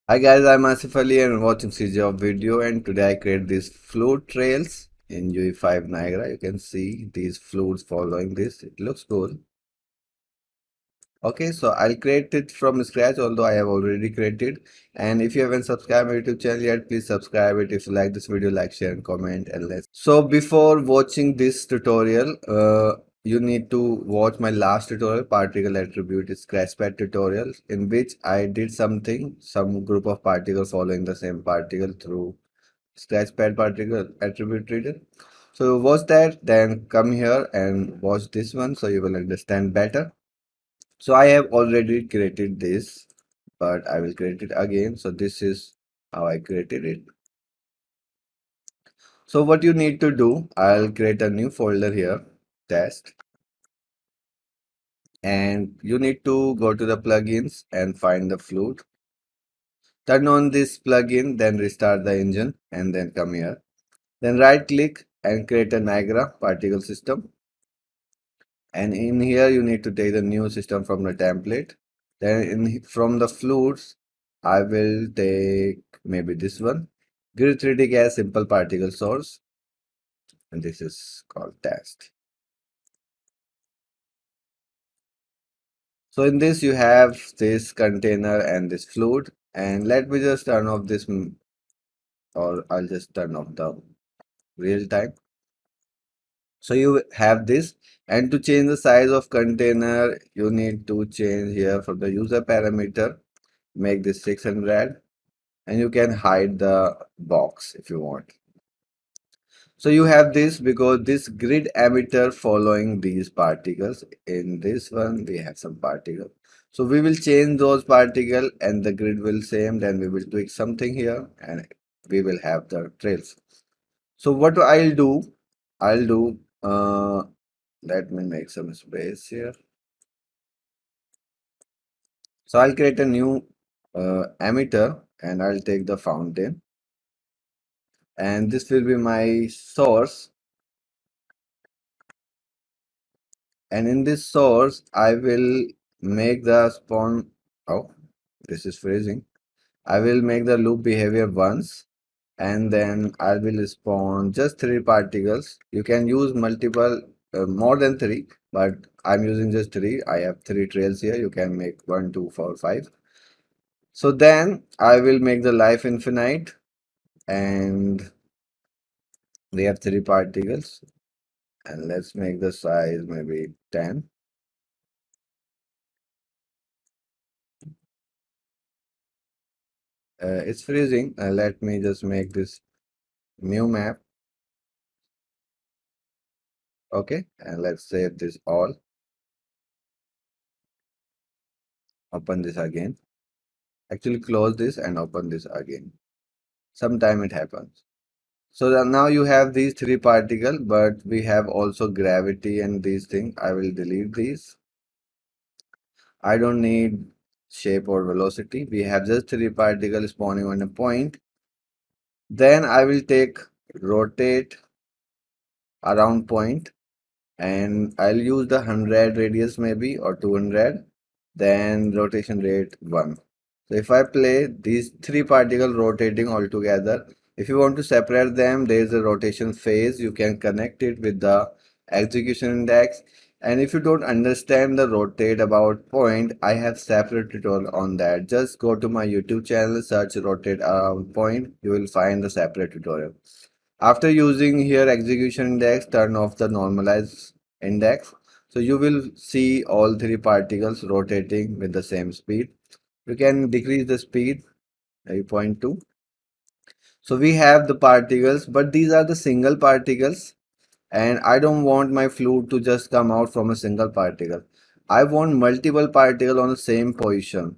Hi guys, I'm Asif Ali and watching CGHOW video, and today I create these fluid trails in UE5 Niagara. You can see these fluids following this. It looks cool. Okay, so I'll create it from scratch, although I have already created. And if you haven't subscribed my YouTube channel yet, please subscribe it. If you like this video, like, share, and comment. And let's. So before watching this tutorial, you need to watch my last tutorial, particle attribute scratchpad tutorial, in which I did something, some group of particles following the same particle through scratchpad particle attribute reader. So watch that, then come here and watch this one so you will understand better. So I have already created this, but I will create it again. So this is how I created it. So what you need to do, I'll create a new folder here, test, and you need to go to the plugins and find the fluid. Turn on this plugin, then restart the engine and then come here. Then right click and create a Niagara particle system. And in here you need to take the new system from the template. Then from the fluids, I will take maybe this one. Grid 3D gas simple particle source. And this is called test. So in this you have this container and this fluid. And let me just turn off this, or I'll just turn off the real time. So you have this, and to change the size of container, you need to change here for the user parameter, make this 600, and you can hide the box if you want. So you have this because this grid emitter following these particles. In this one, we have some particle. So we will change those particle and the grid will same. Then we will tweak something here and we will have the trails. So what I'll do, let me make some space here. So I'll create a new emitter and I'll take the fountain. And this will be my source, and in this source I will make the spawn. Oh, this is freezing. I will make the loop behavior once, and then I will spawn just 3 particles. You can use multiple, more than 3, but I'm using just 3. I have 3 trails here. You can make 1 2 4 5. So then I will make the life infinite, and we have 3 particles, and let's make the size maybe 10. It's freezing. Let me just make this new map. Okay, and let's save this all. Open this again. Actually close this and open this again. Sometime it happens. So now you have these 3 particles, but we have also gravity and these things. I will delete these. I don't need shape or velocity. We have just 3 particles spawning on a point. Then I will take rotate around point, and I'll use the 100 radius maybe or 200, then rotation rate 1. So if I play these 3 particles rotating all together, if you want to separate them, there is a rotation phase. You can connect it with the execution index. And if you don't understand the rotate about point, I have separate tutorial on that. Just go to my YouTube channel, search rotate around point. You will find the separate tutorial. After using here execution index, turn off the normalize index. So you will see all 3 particles rotating with the same speed. You can decrease the speed, maybe 0.2. So we have the particles, but these are the single particles, and I don't want my fluid to just come out from a single particle. I want multiple particles on the same position.